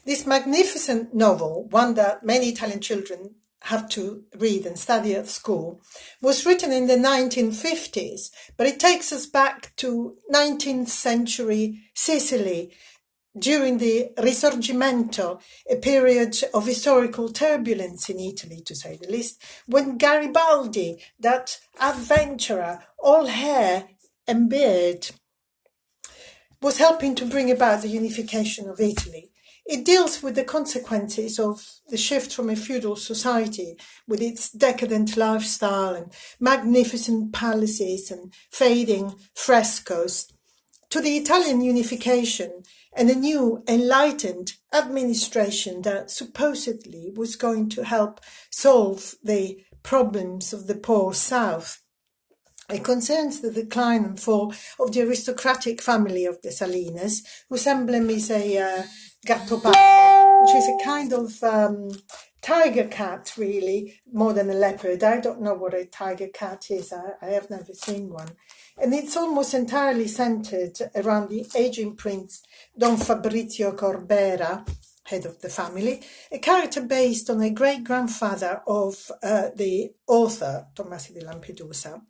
This magnificent novel, one that many Italian children have to read and study at school, was written in the 1950s, but it takes us back to 19th century Sicily during the Risorgimento, a period of historical turbulence in Italy, to say the least, when Garibaldi, that adventurer, all hair and beard, was helping to bring about the unification of Italy. It deals with the consequences of the shift from a feudal society with its decadent lifestyle and magnificent palaces and fading frescoes to the Italian unification and a new enlightened administration that supposedly was going to help solve the problems of the poor South. It concerns the decline and fall of the aristocratic family of the Salinas, whose emblem is a gattopardo, which is a kind of tiger cat, really, more than a leopard. I don't know what a tiger cat is. I have never seen one. And it's almost entirely centered around the aging prince Don Fabrizio Corbera, head of the family, a character based on a great-grandfather of the author, Tomasi di Lampedusa.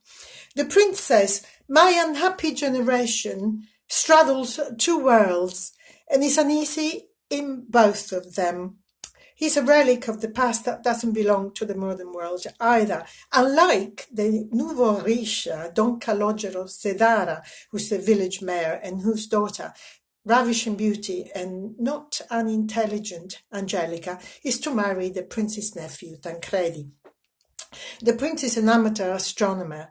The prince says, "My unhappy generation straddles two worlds and is uneasy in both of them. He's a relic of the past that doesn't belong to the modern world either. Unlike the nouveau riche, Don Calogero Sedara, who's the village mayor and whose daughter, ravishing beauty and not unintelligent Angelica, is to marry the prince's nephew, Tancredi. The prince is an amateur astronomer,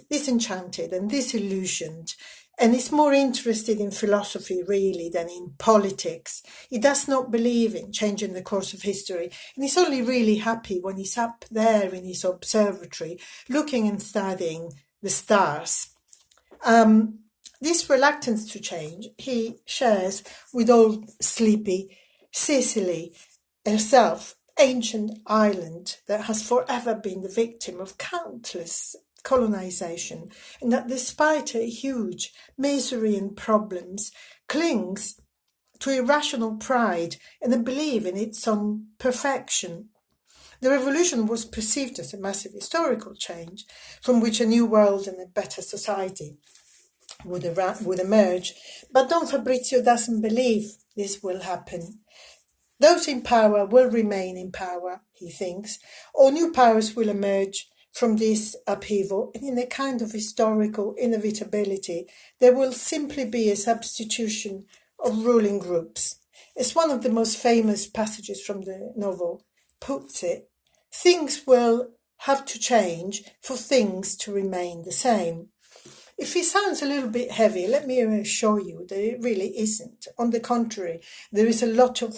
disenchanted and disillusioned, and is more interested in philosophy, really, than in politics. He does not believe in changing the course of history, and he's only really happy when he's up there in his observatory, looking and studying the stars." This reluctance to change he shares with old sleepy Sicily herself, ancient island that has forever been the victim of countless colonization, and that despite her huge misery and problems, clings to irrational pride and a belief in its own perfection. The revolution was perceived as a massive historical change from which a new world and a better society would emerge, but Don Fabrizio doesn't believe this will happen. Those in power will remain in power, he thinks, or new powers will emerge from this upheaval, and in a kind of historical inevitability, there will simply be a substitution of ruling groups. As one of the most famous passages from the novel puts it, things will have to change for things to remain the same. If it sounds a little bit heavy, let me assure you that it really isn't. On the contrary, there is a lot of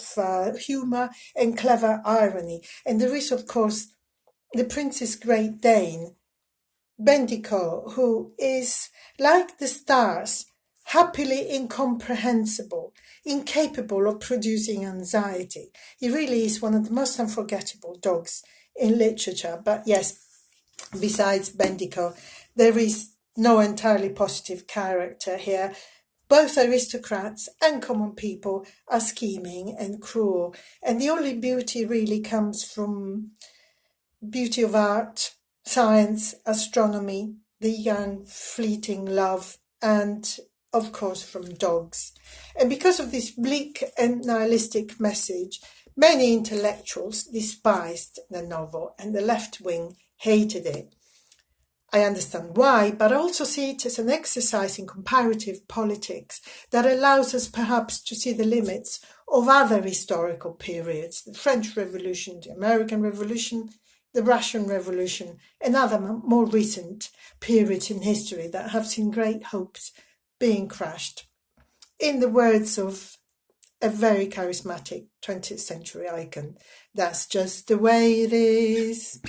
humour and clever irony, and there is, of course, the Prince's Great Dane, Bendico, who is, like the stars, happily incomprehensible, incapable of producing anxiety. He really is one of the most unforgettable dogs in literature. But yes, besides Bendico, there is no entirely positive character here. Both aristocrats and common people are scheming and cruel, and the only beauty really comes from beauty of art, science, astronomy, the young, fleeting love, and, of course, from dogs. And because of this bleak and nihilistic message, many intellectuals despised the novel, and the left wing hated it. I understand why, but I also see it as an exercise in comparative politics that allows us perhaps to see the limits of other historical periods, the French Revolution, the American Revolution, the Russian Revolution, and other more recent periods in history that have seen great hopes being crushed. In the words of a very charismatic 20th century icon, that's just the way it is.